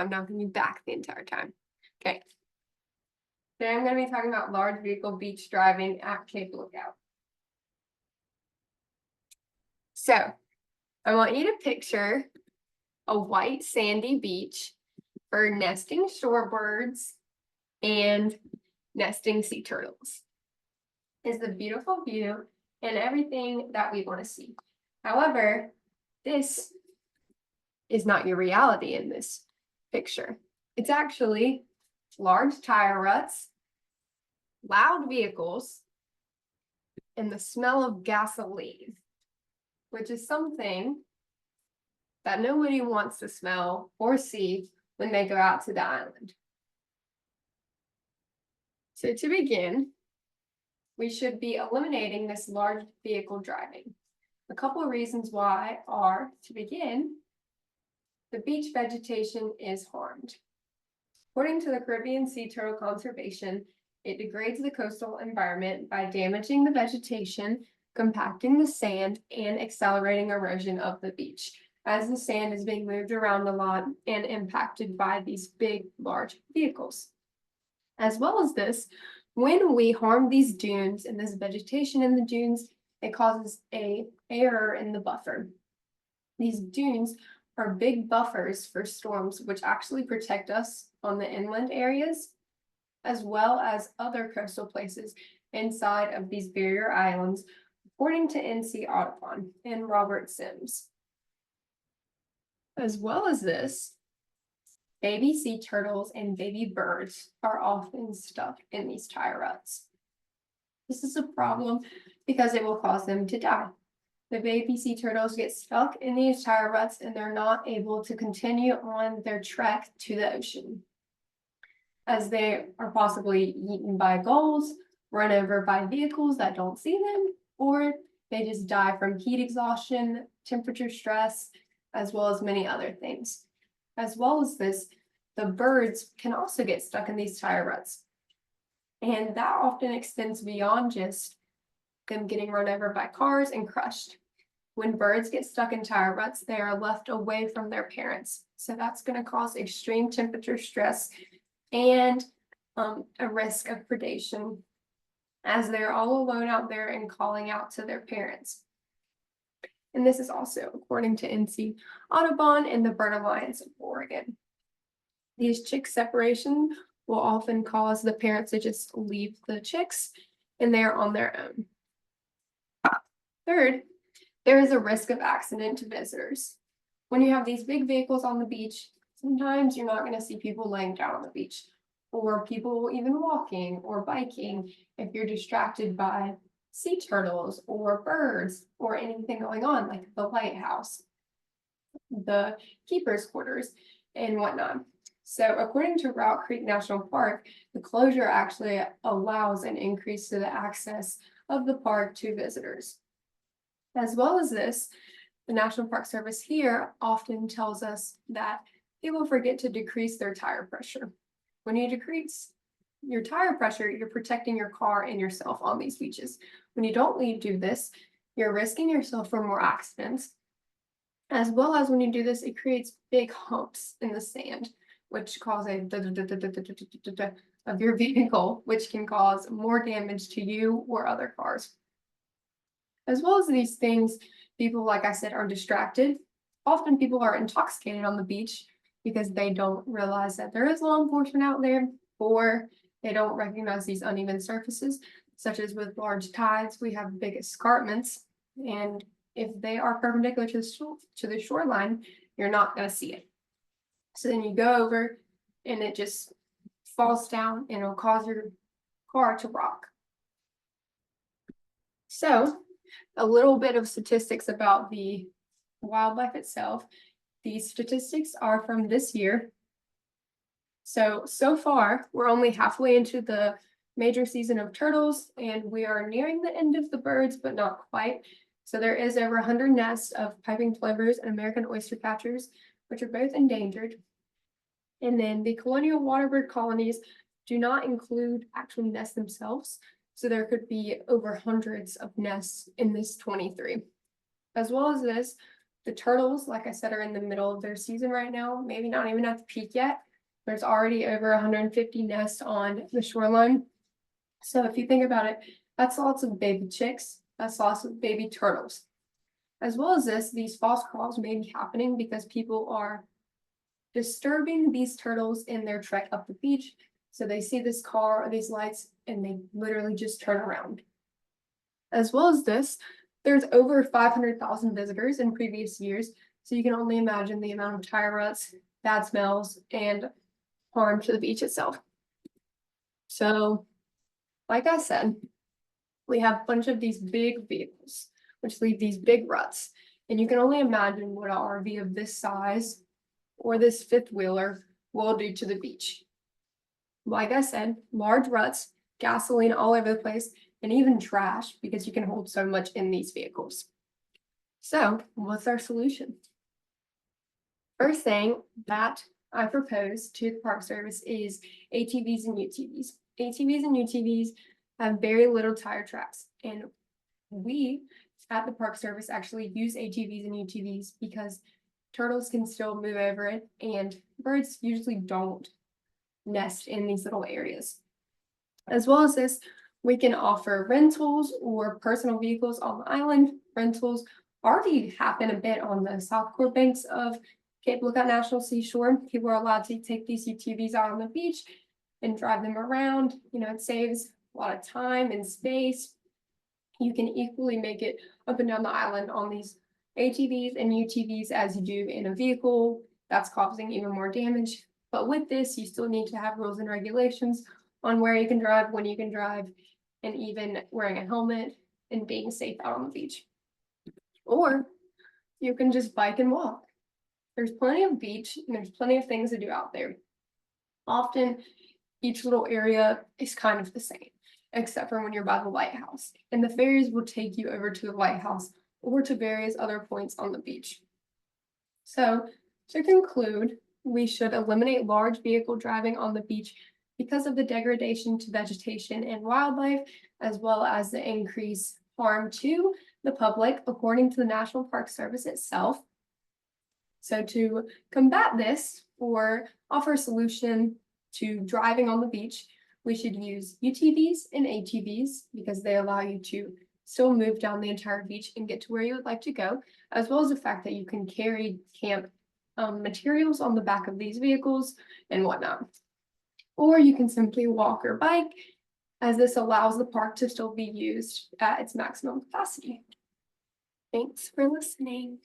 I'm not going to be back the entire time. Okay. Today I'm going to be talking about large vehicle beach driving at Cape Lookout. So I want you to picture a white sandy beach for nesting shorebirds and nesting sea turtles. It's a beautiful view and everything that we want to see. However, this is not your reality in this picture. It's actually large tire ruts, loud vehicles, and the smell of gasoline, which is something that nobody wants to smell or see when they go out to the island. So to begin, we should be eliminating this large vehicle driving. A couple of reasons why are, to begin, the beach vegetation is harmed. According to the Caribbean Sea Turtle Conservation, it degrades the coastal environment by damaging the vegetation, compacting the sand, and accelerating erosion of the beach, as the sand is being moved around a lot and impacted by these big, large vehicles. As well as this, when we harm these dunes and this vegetation in the dunes, it causes an error in the buffer. These dunes are big buffers for storms, which actually protect us on the inland areas, as well as other coastal places inside of these barrier islands, according to NC Audubon and Robert Sims. As well as this, baby sea turtles and baby birds are often stuck in these tire ruts. This is a problem because it will cause them to die. The baby sea turtles get stuck in these tire ruts and they're not able to continue on their trek to the ocean, as they are possibly eaten by gulls, run over by vehicles that don't see them, or they just die from heat exhaustion, temperature stress, as well as many other things. As well as this, the birds can also get stuck in these tire ruts. And that often extends beyond just them getting run over by cars and crushed. When birds get stuck in tire ruts, they are left away from their parents. So that's going to cause extreme temperature stress and a risk of predation, as they're all alone out there and calling out to their parents. And this is also according to NC Audubon and the Bird Alliance of Oregon. These chick separation will often cause the parents to just leave the chicks and they're on their own. Third, there is a risk of accident to visitors. When you have these big vehicles on the beach, sometimes you're not going to see people laying down on the beach, or people even walking or biking if you're distracted by sea turtles or birds or anything going on, like the lighthouse, the keeper's quarters, and whatnot. So according to Route Creek National Park, the closure actually allows an increase to the access of the park to visitors. As well as this, the National Park Service here often tells us that people forget to decrease their tire pressure. When you decrease your tire pressure, you're protecting your car and yourself on these beaches. When you don't do this, you're risking yourself for more accidents. As well as when you do this, it creates big humps in the sand, which cause a of your vehicle, which can cause more damage to you or other cars. As well as these things, people, like I said, are distracted. Often people are intoxicated on the beach because they don't realize that there is law enforcement out there, or they don't recognize these uneven surfaces, such as with large tides, we have big escarpments, and if they are perpendicular to the shoreline, you're not going to see it. So then you go over and it just falls down and it'll cause your car to rock. So a little bit of statistics about the wildlife itself. These statistics are from this year. So far, we're only halfway into the major season of turtles, and we are nearing the end of the birds, but not quite. So there is over 100 nests of piping plovers and American oyster catchers, which are both endangered. And then the colonial waterbird colonies do not include actual nests themselves. So there could be over hundreds of nests in this 23. As well as this, The turtles, like I said, are in the middle of their season right now, maybe not even at the peak yet. There's already over 150 nests on the shoreline. So if you think about it, that's lots of baby chicks, that's lots of baby turtles. As well as this, these false calls may be happening because people are disturbing these turtles in their trek up the beach. So they see this car or these lights and they literally just turn around. As well as this, there's over 500,000 visitors in previous years. So you can only imagine the amount of tire ruts, bad smells, and harm to the beach itself. So, like I said, we have a bunch of these big vehicles, which leave these big ruts. And you can only imagine what an RV of this size or this fifth wheeler will do to the beach. Like I said, large ruts, gasoline all over the place, and even trash because you can hold so much in these vehicles. So, what's our solution? First thing that I propose to the Park Service is ATVs and UTVs. ATVs and UTVs have very little tire tracks, and we at the Park Service actually use ATVs and UTVs because turtles can still move over it, and birds usually don't nest in these little areas. As well as this, we can offer rentals or personal vehicles on the island. Rentals already happen a bit on the South Shore banks of Cape Lookout National Seashore. People are allowed to take these UTVs out on the beach and drive them around. You know, it saves a lot of time and space. You can equally make it up and down the island on these ATVs and UTVs as you do in a vehicle. That's causing even more damage. But with this, you still need to have rules and regulations on where you can drive, when you can drive, and even wearing a helmet and being safe out on the beach. Or you can just bike and walk. There's plenty of beach and there's plenty of things to do out there. Often, each little area is kind of the same, except for when you're by the lighthouse. And the ferries will take you over to the lighthouse or to various other points on the beach. So, to conclude, we should eliminate large vehicle driving on the beach because of the degradation to vegetation and wildlife, as well as the increased harm to the public, according to the National Park Service itself. So to combat this or offer a solution to driving on the beach, we should use UTVs and ATVs because they allow you to still move down the entire beach and get to where you would like to go, as well as the fact that you can carry camp materials on the back of these vehicles and whatnot. Or you can simply walk or bike, as this allows the park to still be used at its maximum capacity. Thanks for listening.